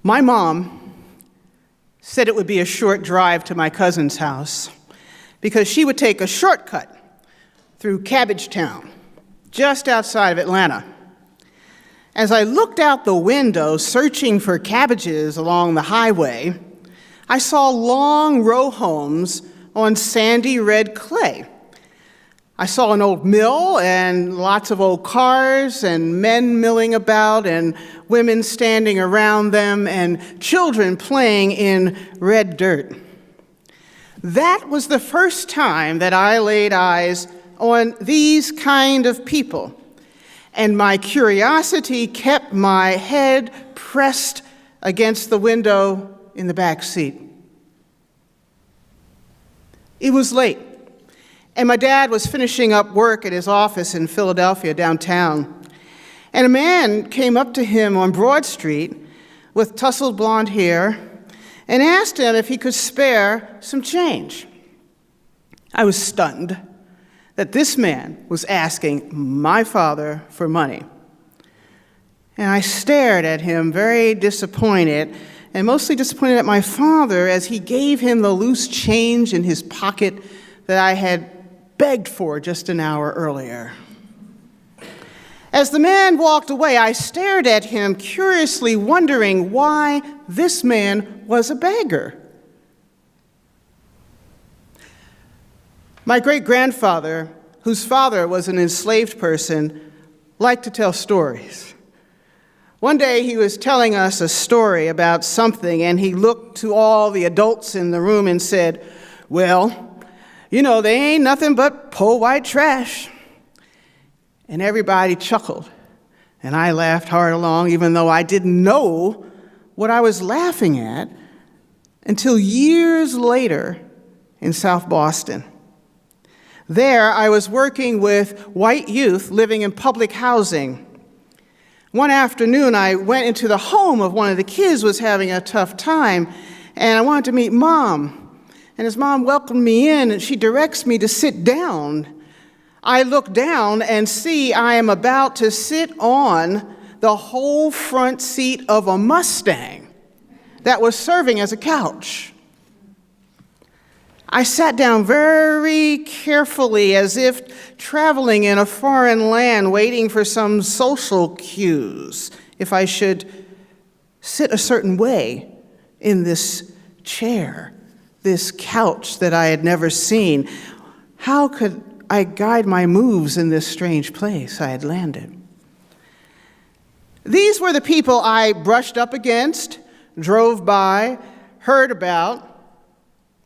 My mom said it would be a short drive to my cousin's house because she would take a shortcut through Cabbage Town, just outside of Atlanta. As I looked out the window searching for cabbages along the highway, I saw long row homes on sandy red clay. I saw an old mill and lots of old cars and men milling about and women standing around them and children playing in red dirt. That was the first time that I laid eyes on these kind of people, and my curiosity kept my head pressed against the window in the back seat. It was late, and my dad was finishing up work at his office in Philadelphia downtown, and a man came up to him on Broad Street with tousled blonde hair and asked him if he could spare some change. I was stunned that this man was asking my father for money. And I stared at him, very disappointed, and mostly disappointed at my father as he gave him the loose change in his pocket that I had begged for just an hour earlier. As the man walked away, I stared at him, curiously wondering why this man was a beggar. My great-grandfather, whose father was an enslaved person, liked to tell stories. One day he was telling us a story about something, and he looked to all the adults in the room and said, "Well, you know, they ain't nothing but po' white trash." And everybody chuckled, and I laughed hard along, even though I didn't know what I was laughing at until years later in South Boston. There, I was working with white youth living in public housing. One afternoon, I went into the home of one of the kids who was having a tough time, and I wanted to meet Mom. And as Mom welcomed me in, she directs me to sit down. I look down and see I am about to sit on the whole front seat of a Mustang that was serving as a couch. I sat down very carefully, as if traveling in a foreign land, waiting for some social cues, if I should sit a certain way in this chair, this couch that I had never seen. How could I guide my moves in this strange place I had landed? These were the people I brushed up against, drove by, heard about,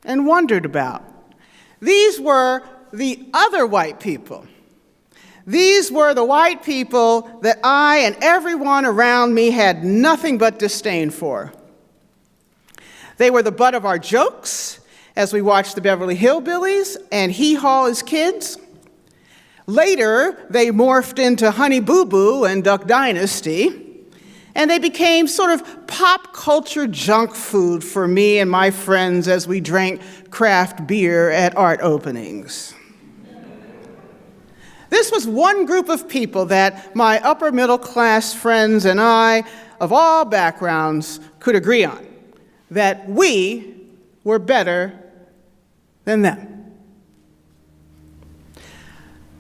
and wondered about. These were the other white people. These were the white people that I and everyone around me had nothing but disdain for. They were the butt of our jokes as we watched the Beverly Hillbillies and Hee Haw as kids. Later, they morphed into Honey Boo Boo and Duck Dynasty, and they became sort of pop culture junk food for me and my friends as we drank craft beer at art openings. This was one group of people that my upper middle class friends and I, of all backgrounds, could agree on, that we were better than them.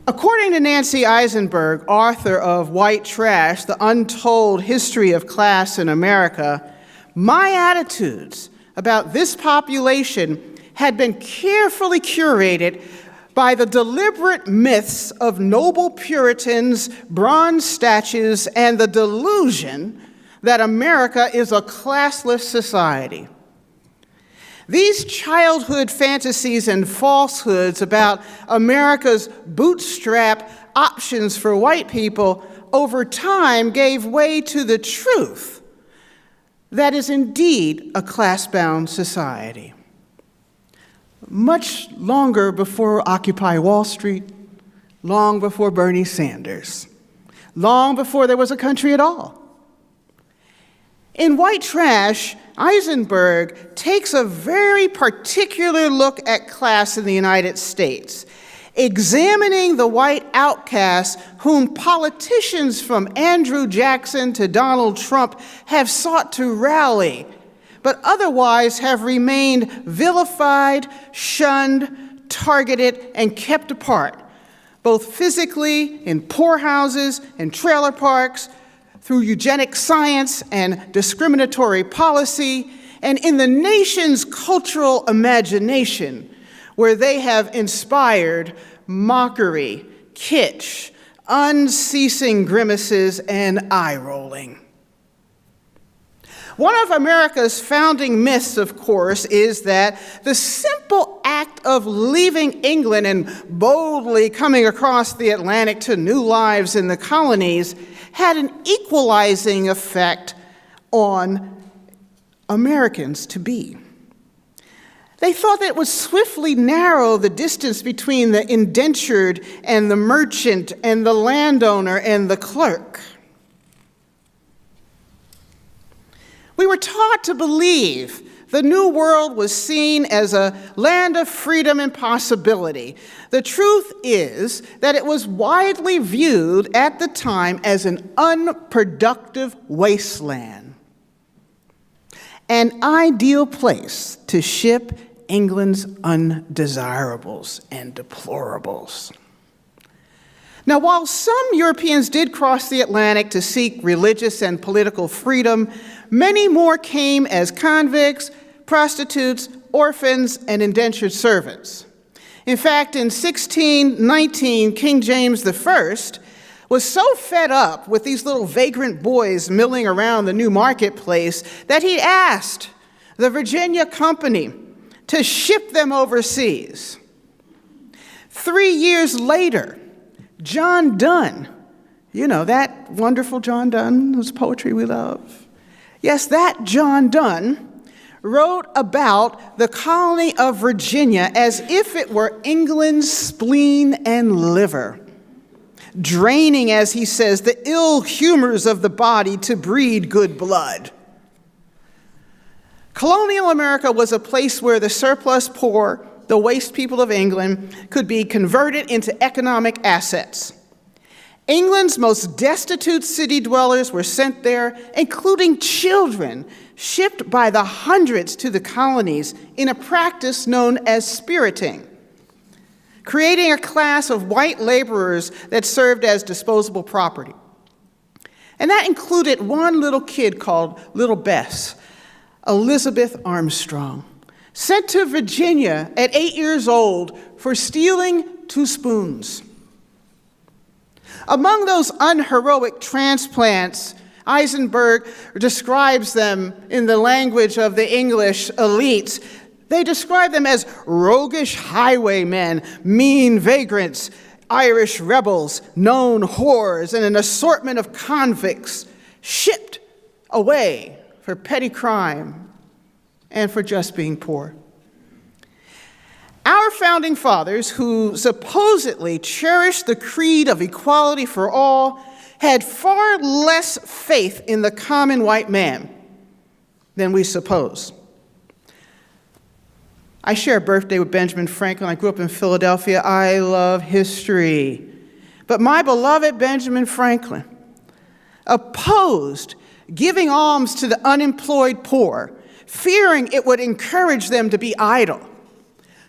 According to Nancy Eisenberg, author of White Trash, The Untold History of Class in America, my attitudes about this population had been carefully curated by the deliberate myths of noble Puritans, bronze statues, and the delusion that America is a classless society. These childhood fantasies and falsehoods about America's bootstrap options for white people over time gave way to the truth that is indeed a class-bound society. Much longer before Occupy Wall Street, long before Bernie Sanders, long before there was a country at all. In White Trash, Eisenberg takes a very particular look at class in the United States, examining the white outcasts whom politicians from Andrew Jackson to Donald Trump have sought to rally, but otherwise have remained vilified, shunned, targeted, and kept apart, both physically in poorhouses and trailer parks, through eugenic science and discriminatory policy, and in the nation's cultural imagination, where they have inspired mockery, kitsch, unceasing grimaces, and eye-rolling. One of America's founding myths, of course, is that the simple act of leaving England and boldly coming across the Atlantic to new lives in the colonies had an equalizing effect on Americans to be. They thought that it would swiftly narrow the distance between the indentured and the merchant and the landowner and the clerk. We were taught to believe the New World was seen as a land of freedom and possibility. The truth is that it was widely viewed at the time as an unproductive wasteland, an ideal place to ship England's undesirables and deplorables. Now, while some Europeans did cross the Atlantic to seek religious and political freedom, many more came as convicts, prostitutes, orphans, and indentured servants. In fact, in 1619, King James I was so fed up with these little vagrant boys milling around the new marketplace that he asked the Virginia Company to ship them overseas. 3 years later, John Donne, you know, that wonderful John Donne whose poetry we love. Yes, that John Donne wrote about the colony of Virginia as if it were England's spleen and liver, draining, as he says, the ill humors of the body to breed good blood. Colonial America was a place where the surplus poor, the waste people of England, could be converted into economic assets. England's most destitute city dwellers were sent there, including children, shipped by the hundreds to the colonies in a practice known as spiriting, creating a class of white laborers that served as disposable property. And that included one little kid called Little Bess, Elizabeth Armstrong, sent to Virginia at 8 years old for stealing 2 spoons. Among those unheroic transplants, Eisenberg describes them in the language of the English elites. They describe them as roguish highwaymen, mean vagrants, Irish rebels, known whores, and an assortment of convicts shipped away for petty crime and for just being poor. Our founding fathers, who supposedly cherished the creed of equality for all, had far less faith in the common white man than we suppose. I share a birthday with Benjamin Franklin. I grew up in Philadelphia. I love history. But my beloved Benjamin Franklin opposed giving alms to the unemployed poor, fearing it would encourage them to be idle.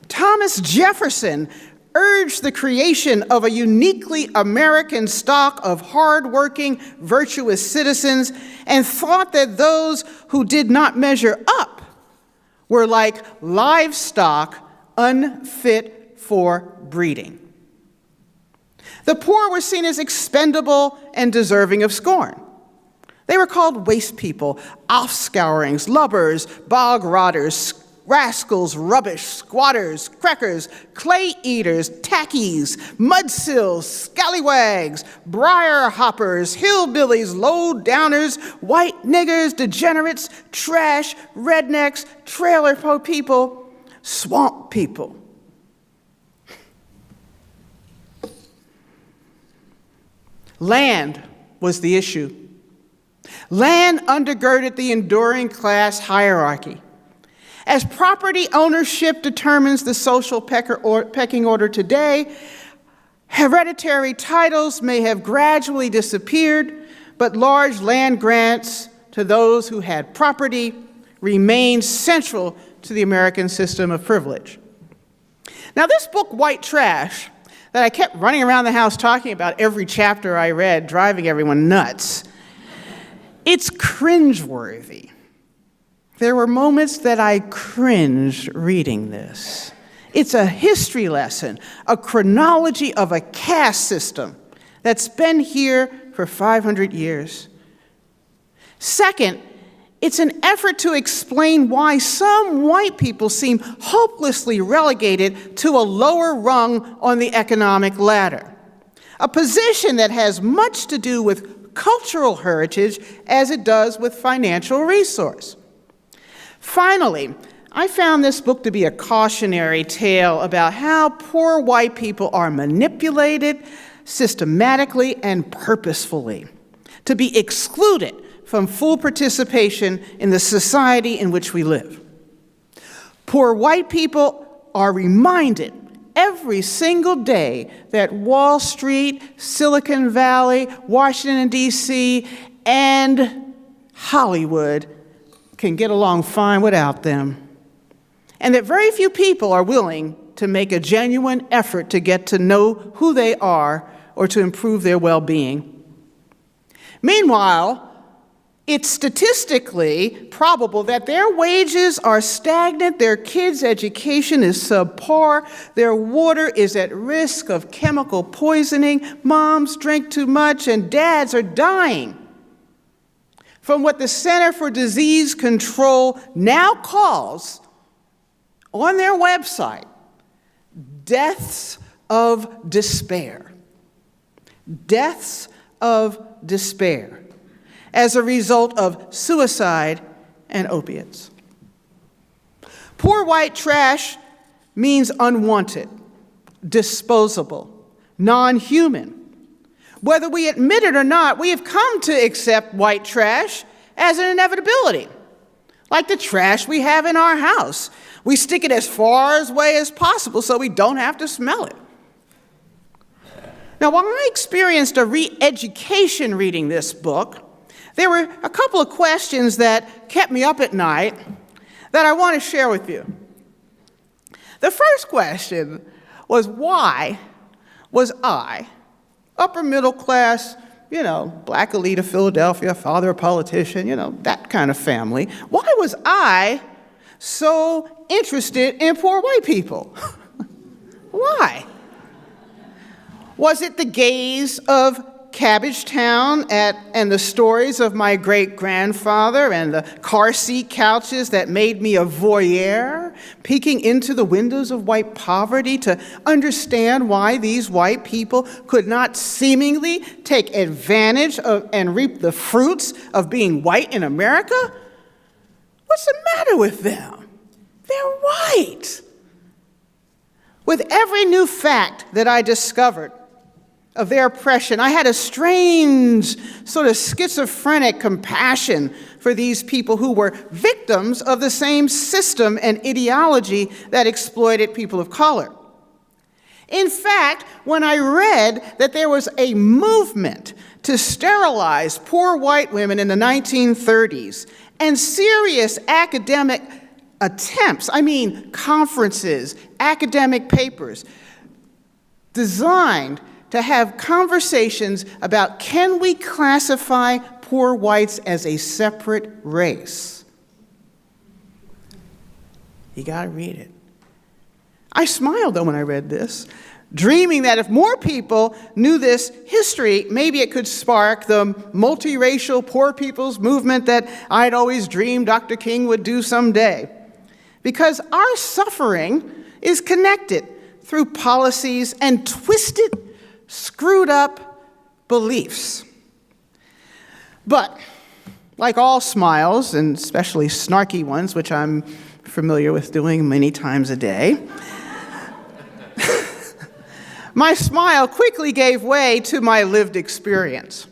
Thomas Jefferson urged the creation of a uniquely American stock of hardworking, virtuous citizens and thought that those who did not measure up were like livestock unfit for breeding. The poor were seen as expendable and deserving of scorn. They were called waste people, offscourings, lubbers, bog rotters, rascals, rubbish, squatters, crackers, clay eaters, tackies, mudsills, scallywags, briar hoppers, hillbillies, low downers, white niggers, degenerates, trash, rednecks, trailer park people, swamp people. Land was the issue. Land undergirded the enduring class hierarchy. As property ownership determines the social pecking order today, hereditary titles may have gradually disappeared, but large land grants to those who had property remained central to the American system of privilege. Now, this book, White Trash, that I kept running around the house talking about every chapter I read, driving everyone nuts, it's cringeworthy. There were moments that I cringed reading this. It's a history lesson, a chronology of a caste system that's been here for 500 years. Second, it's an effort to explain why some white people seem hopelessly relegated to a lower rung on the economic ladder, a position that has much to do with cultural heritage as it does with financial resource. Finally, I found this book to be a cautionary tale about how poor white people are manipulated systematically and purposefully to be excluded from full participation in the society in which we live. Poor white people are reminded every single day that Wall Street, Silicon Valley, Washington, D.C., and Hollywood can get along fine without them, and that very few people are willing to make a genuine effort to get to know who they are or to improve their well-being. Meanwhile, it's statistically probable that their wages are stagnant, their kids' education is subpar, their water is at risk of chemical poisoning, moms drink too much, and dads are dying from what the Center for Disease Control now calls, on their website, deaths of despair. Deaths of despair as a result of suicide and opiates. Poor white trash means unwanted, disposable, non-human. Whether we admit it or not, we have come to accept white trash as an inevitability, like the trash we have in our house. We stick it as far away as possible so we don't have to smell it. Now, while I experienced a re-education reading this book, there were a couple of questions that kept me up at night that I want to share with you. The first question was, why was I, upper middle class, black elite of Philadelphia, father a politician, that kind of family, why was I so interested in poor white people? Why? Was it the gaze of Cabbage Town and the stories of my great-grandfather and the car seat couches that made me a voyeur, peeking into the windows of white poverty to understand why these white people could not seemingly take advantage of and reap the fruits of being white in America? What's the matter with them? They're white. With every new fact that I discovered of their oppression, I had a strange, sort of schizophrenic compassion for these people who were victims of the same system and ideology that exploited people of color. In fact, when I read that there was a movement to sterilize poor white women in the 1930s and serious academic attempts, conferences, academic papers, designed to have conversations about, can we classify poor whites as a separate race? You gotta read it. I smiled though when I read this, dreaming that if more people knew this history, maybe it could spark the multiracial poor people's movement that I'd always dreamed Dr. King would do someday. Because our suffering is connected through policies and twisted, screwed up beliefs. But like all smiles, and especially snarky ones, which I'm familiar with doing many times a day, my smile quickly gave way to my lived experience.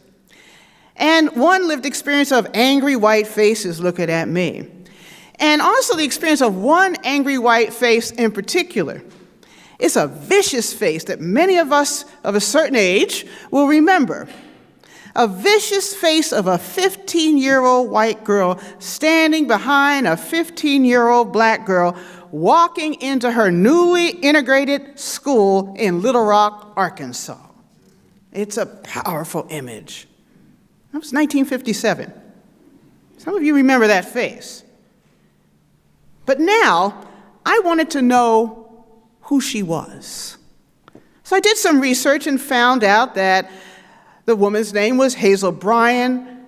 And one lived experience of angry white faces looking at me. and also the experience of one angry white face in particular. It's a vicious face that many of us of a certain age will remember. A vicious face of a 15-year-old white girl standing behind a 15-year-old black girl walking into her newly integrated school in Little Rock, Arkansas. It's a powerful image. That was 1957. Some of you remember that face. But now, I wanted to know who she was. So I did some research and found out that the woman's name was Hazel Bryan.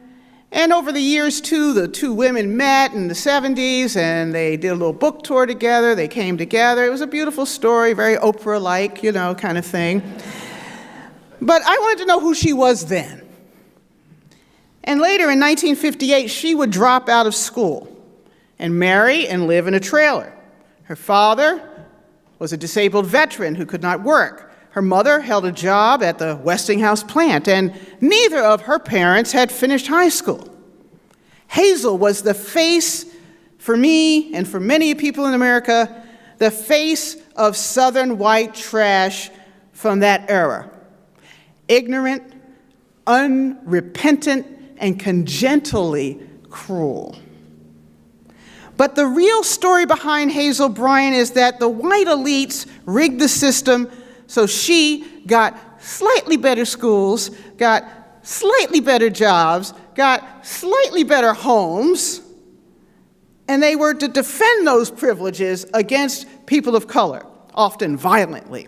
And over the years, too, the two women met in the 70s, and they did a little book tour together. They came together. It was a beautiful story, very Oprah-like, kind of thing. But I wanted to know who she was then. And later, in 1958, she would drop out of school and marry and live in a trailer. Her father was a disabled veteran who could not work. Her mother held a job at the Westinghouse plant, and neither of her parents had finished high school. Hazel was the face, for me and for many people in America, the face of Southern white trash from that era. Ignorant, unrepentant, and congenitally cruel. But the real story behind Hazel Bryan is that the white elites rigged the system so she got slightly better schools, got slightly better jobs, got slightly better homes, and they were to defend those privileges against people of color, often violently.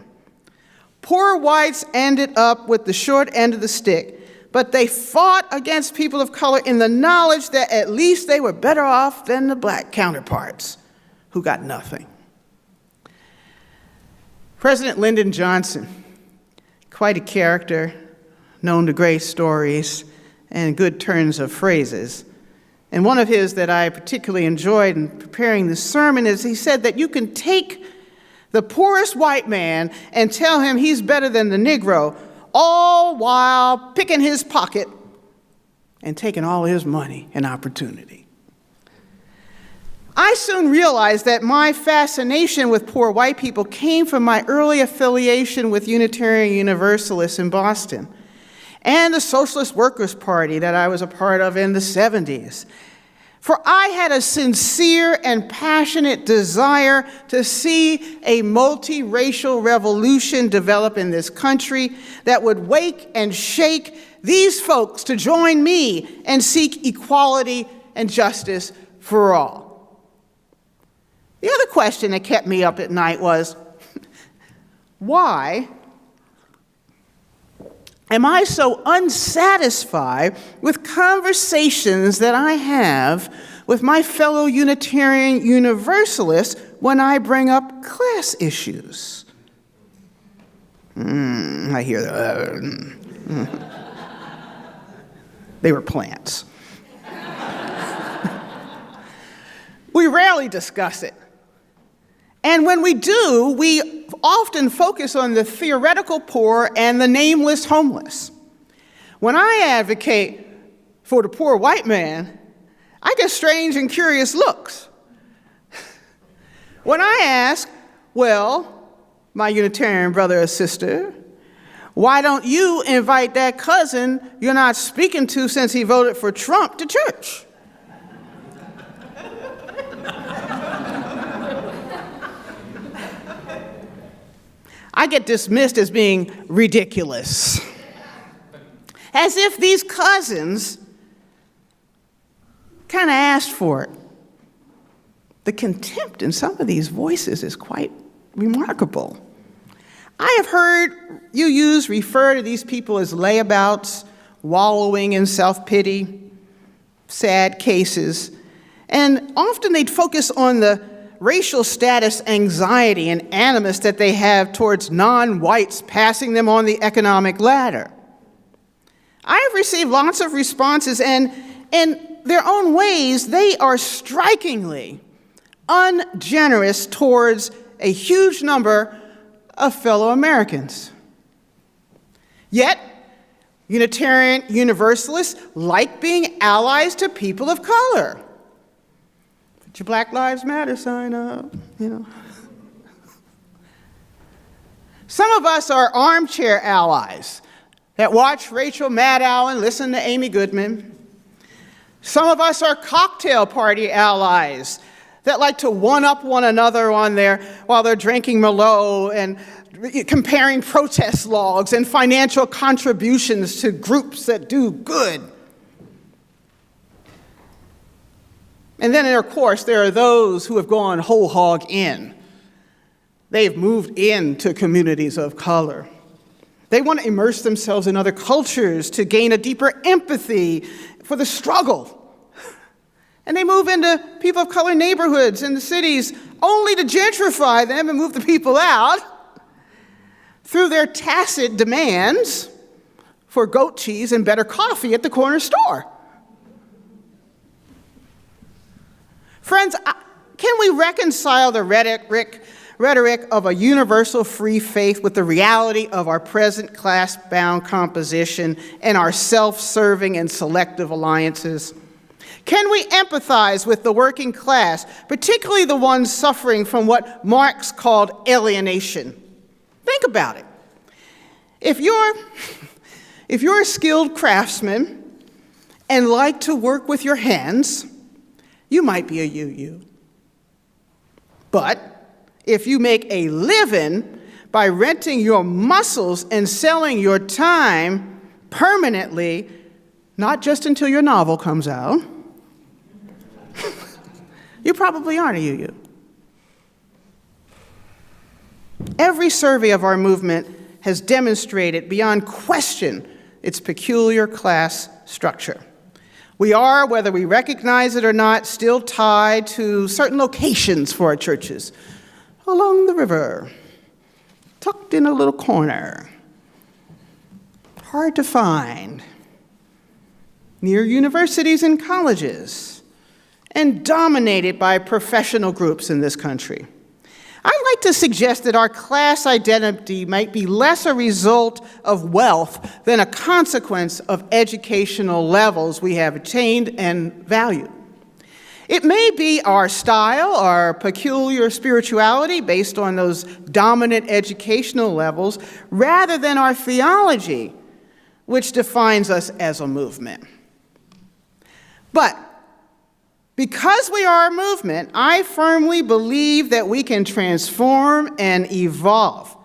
Poor whites ended up with the short end of the stick, but they fought against people of color in the knowledge that at least they were better off than the black counterparts who got nothing. President Lyndon Johnson, quite a character, known to great stories and good turns of phrases. And one of his that I particularly enjoyed in preparing this sermon is he said that you can take the poorest white man and tell him he's better than the Negro, all while picking his pocket and taking all his money and opportunity. I soon realized that my fascination with poor white people came from my early affiliation with Unitarian Universalists in Boston and the Socialist Workers' Party that I was a part of in the 70s. For I had a sincere and passionate desire to see a multiracial revolution develop in this country that would wake and shake these folks to join me and seek equality and justice for all. The other question that kept me up at night was, why am I so unsatisfied with conversations that I have with my fellow Unitarian Universalists when I bring up class issues? I hear that. They were plants. We rarely discuss it. And when we do, we often focus on the theoretical poor and the nameless homeless. When I advocate for the poor white man, I get strange and curious looks. When I ask, well, my Unitarian brother or sister, why don't you invite that cousin you're not speaking to since he voted for Trump to church? I get dismissed as being ridiculous, as if these cousins kind of asked for it. The contempt in some of these voices is quite remarkable. I have heard you refer to these people as layabouts, wallowing in self-pity, sad cases, and often they'd focus on the racial status anxiety and animus that they have towards non-whites passing them on the economic ladder. I have received lots of responses, and in their own ways, they are strikingly ungenerous towards a huge number of fellow Americans. Yet, Unitarian Universalists like being allies to people of color. Get your Black Lives Matter sign up, Some of us are armchair allies that watch Rachel Maddow and listen to Amy Goodman. Some of us are cocktail party allies that like to one-up one another while they're drinking Merlot and comparing protest logs and financial contributions to groups that do good. And then, of course, there are those who have gone whole hog in. They've moved into communities of color. They want to immerse themselves in other cultures to gain a deeper empathy for the struggle. And they move into people of color neighborhoods in the cities only to gentrify them and move the people out through their tacit demands for goat cheese and better coffee at the corner store. Friends, can we reconcile the rhetoric of a universal free faith with the reality of our present class-bound composition and our self-serving and selective alliances? Can we empathize with the working class, particularly the ones suffering from what Marx called alienation? Think about it. If you're a skilled craftsman and like to work with your hands, you might be a UU. But if you make a living by renting your muscles and selling your time permanently, not just until your novel comes out, you probably aren't a UU. Every survey of our movement has demonstrated beyond question its peculiar class structure. We are, whether we recognize it or not, still tied to certain locations for our churches. Along the river, tucked in a little corner, hard to find, near universities and colleges, and dominated by professional groups in this country. I'd like to suggest that our class identity might be less a result of wealth than a consequence of educational levels we have attained and value. It may be our style, our peculiar spirituality based on those dominant educational levels, rather than our theology, which defines us as a movement. But because we are a movement, I firmly believe that we can transform and evolve.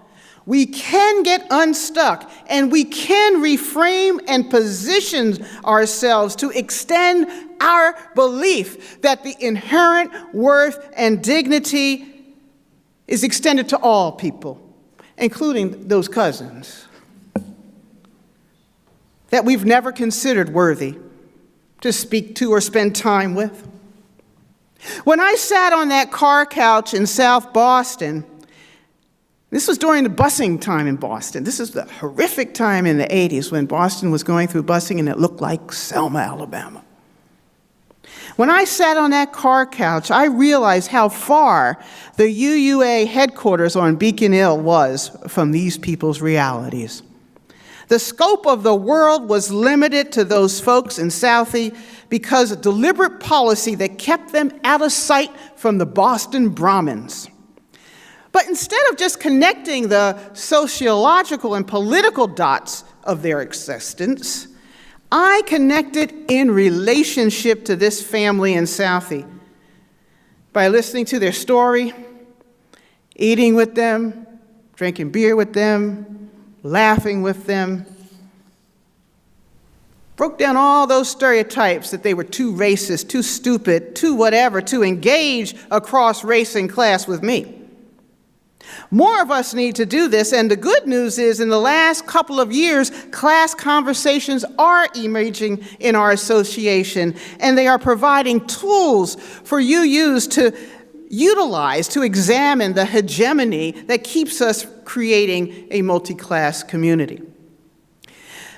We can get unstuck, and we can reframe and position ourselves to extend our belief that the inherent worth and dignity is extended to all people, including those cousins that we've never considered worthy to speak to or spend time with. When I sat on that car couch in South Boston, this was during the busing time in Boston. This is the horrific time in the 80s when Boston was going through busing and it looked like Selma, Alabama. When I sat on that car couch, I realized how far the UUA headquarters on Beacon Hill was from these people's realities. The scope of the world was limited to those folks in Southie because of deliberate policy that kept them out of sight from the Boston Brahmins. But instead of just connecting the sociological and political dots of their existence, I connected in relationship to this family in Southie by listening to their story, eating with them, drinking beer with them, laughing with them. Broke down all those stereotypes that they were too racist, too stupid, too whatever to engage across race and class with me. More of us need to do this, and the good news is in the last couple of years, class conversations are emerging in our association, and they are providing tools for UUs to utilize to examine the hegemony that keeps us creating a multi-class community.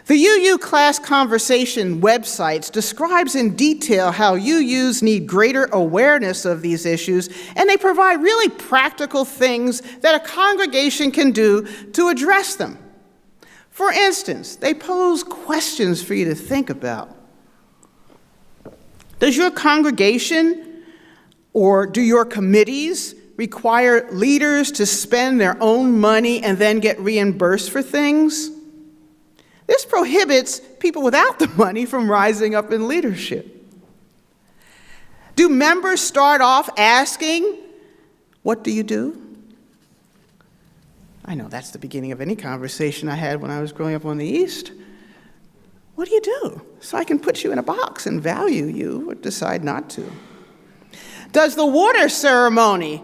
The UU Class Conversation websites describes in detail how UUs need greater awareness of these issues, and they provide really practical things that a congregation can do to address them. For instance, they pose questions for you to think about. Does your congregation Or do your committees require leaders to spend their own money and then get reimbursed for things? This prohibits people without the money from rising up in leadership. Do members start off asking, "What do you do?" I know that's the beginning of any conversation I had when I was growing up on the East. What do you do? So I can put you in a box and value you or decide not to. Does the water ceremony,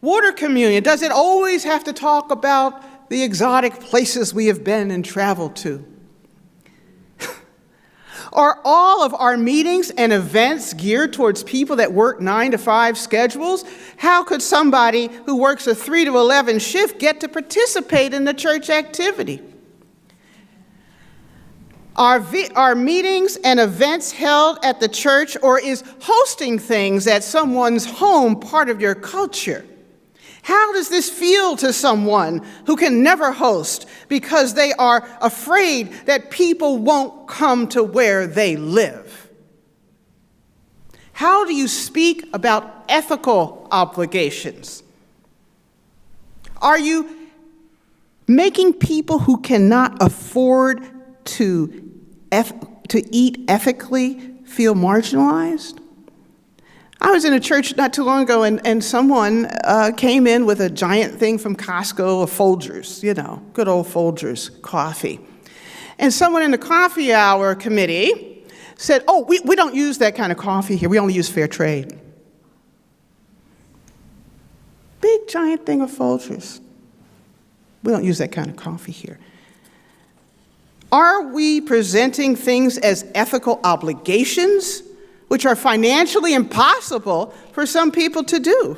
water communion, does it always have to talk about the exotic places we have been and traveled to? Are all of our meetings and events geared towards people that work 9 to 5 schedules? How could somebody who works a 3 to 11 shift get to participate in the church activity? Are meetings and events held at the church, or is hosting things at someone's home part of your culture? How does this feel to someone who can never host because they are afraid that people won't come to where they live? How do you speak about ethical obligations? Are you making people who cannot afford to eat ethically feel marginalized? I was in a church not too long ago, and someone came in with a giant thing from Costco of Folgers, good old Folgers coffee. And someone in the coffee hour committee said, "Oh, we don't use that kind of coffee here. We only use fair trade." Big giant thing of Folgers. We don't use that kind of coffee here. Are we presenting things as ethical obligations, which are financially impossible for some people to do,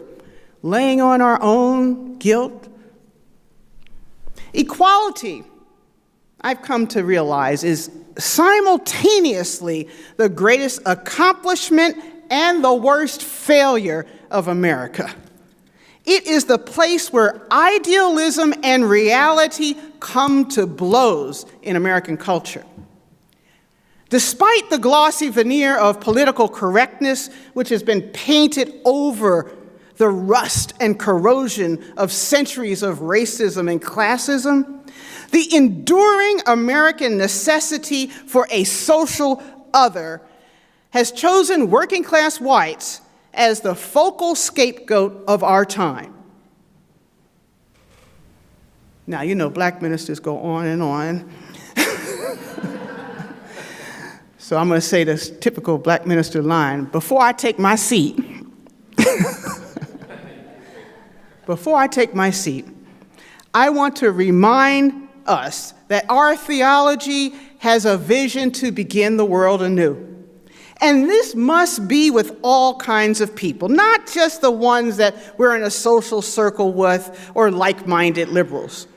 laying on our own guilt? Equality, I've come to realize, is simultaneously the greatest accomplishment and the worst failure of America. It is the place where idealism and reality come to blows in American culture. Despite the glossy veneer of political correctness, which has been painted over the rust and corrosion of centuries of racism and classism, the enduring American necessity for a social other has chosen working-class whites as the focal scapegoat of our time. Now, black ministers go on and on. So I'm going to say this typical black minister line: before I take my seat, I want to remind us that our theology has a vision to begin the world anew. And this must be with all kinds of people, not just the ones that we're in a social circle with or like-minded liberals.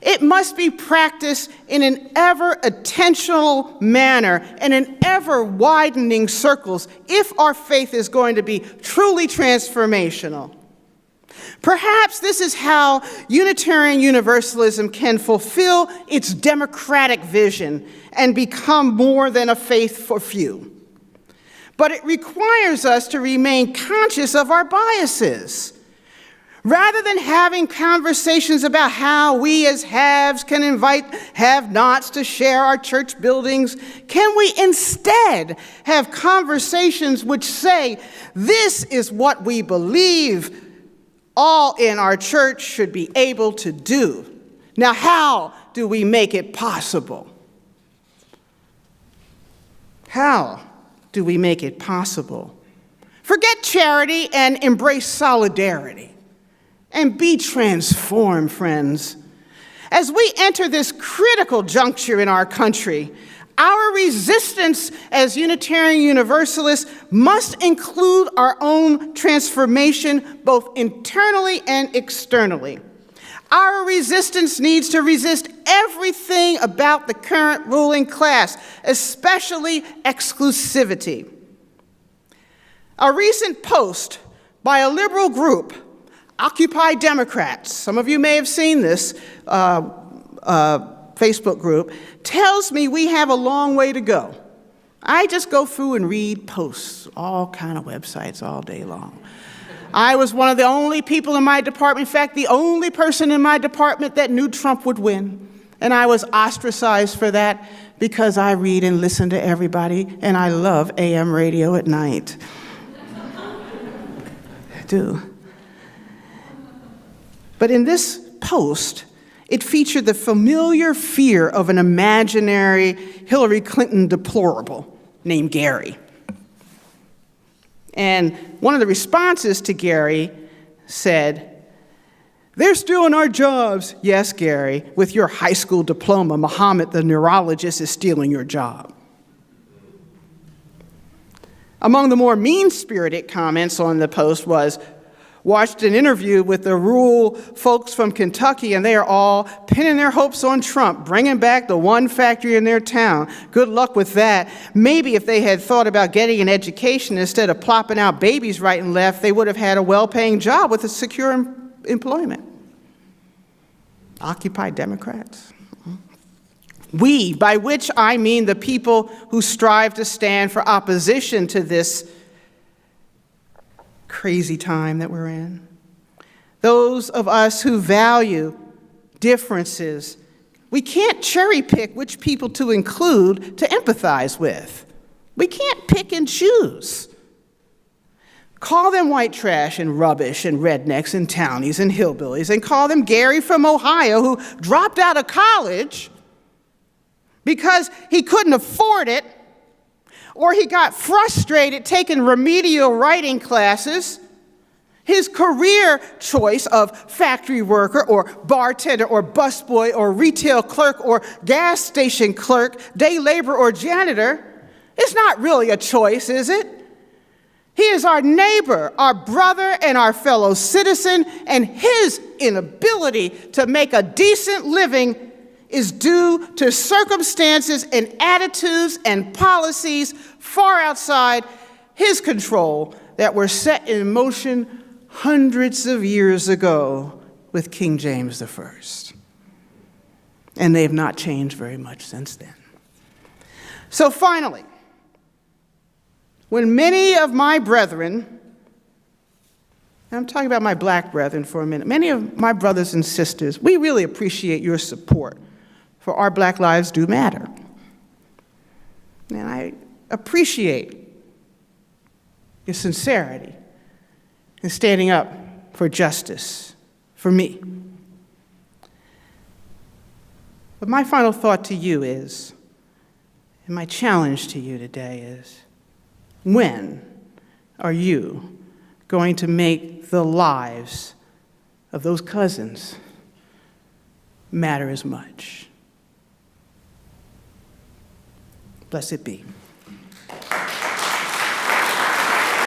It must be practiced in an ever-attentional manner and in ever-widening circles if our faith is going to be truly transformational. Perhaps this is how Unitarian Universalism can fulfill its democratic vision and become more than a faith for few. But it requires us to remain conscious of our biases. Rather than having conversations about how we as haves can invite have-nots to share our church buildings, can we instead have conversations which say, this is what we believe all in our church should be able to do? Now, how do we make it possible? How do we make it possible? Forget charity and embrace solidarity. And be transformed, friends. As we enter this critical juncture in our country, our resistance as Unitarian Universalists must include our own transformation, both internally and externally. Our resistance needs to resist everything about the current ruling class, especially exclusivity. A recent post by a liberal group, Occupy Democrats, some of you may have seen this Facebook group, tells me we have a long way to go. I just go through and read posts, all kind of websites all day long. I was one of the only people in my department, in fact, the only person in my department that knew Trump would win. And I was ostracized for that because I read and listen to everybody, and I love AM radio at night. I do. But in this post, it featured the familiar fear of an imaginary Hillary Clinton deplorable named Gary. And one of the responses to Gary said, "They're stealing our jobs." "Yes, Gary, with your high school diploma, Muhammad the neurologist is stealing your job." Among the more mean-spirited comments on the post was, "Watched an interview with the rural folks from Kentucky, and they are all pinning their hopes on Trump, bringing back the one factory in their town. Good luck with that. Maybe if they had thought about getting an education instead of plopping out babies right and left, they would have had a well-paying job with a secure employment." Occupy Democrats. We, by which I mean the people who strive to stand for opposition to this crazy time that we're in. Those of us who value differences, we can't cherry pick which people to include to empathize with. We can't pick and choose. Call them white trash and rubbish and rednecks and townies and hillbillies, and call them Gary from Ohio who dropped out of college because he couldn't afford it, or he got frustrated taking remedial writing classes. His career choice of factory worker or bartender or busboy or retail clerk or gas station clerk, day laborer or janitor is not really a choice, is it? He is our neighbor, our brother, and our fellow citizen, and his inability to make a decent living is due to circumstances and attitudes and policies far outside his control that were set in motion hundreds of years ago with King James I. And they have not changed very much since then. So finally, when many of my brethren, and I'm talking about my black brethren for a minute, many of my brothers and sisters, we really appreciate your support for Our Black Lives Do Matter. And I appreciate your sincerity in standing up for justice for me. But my final thought to you is, and my challenge to you today is, when are you going to make the lives of those cousins matter as much? Blessed be.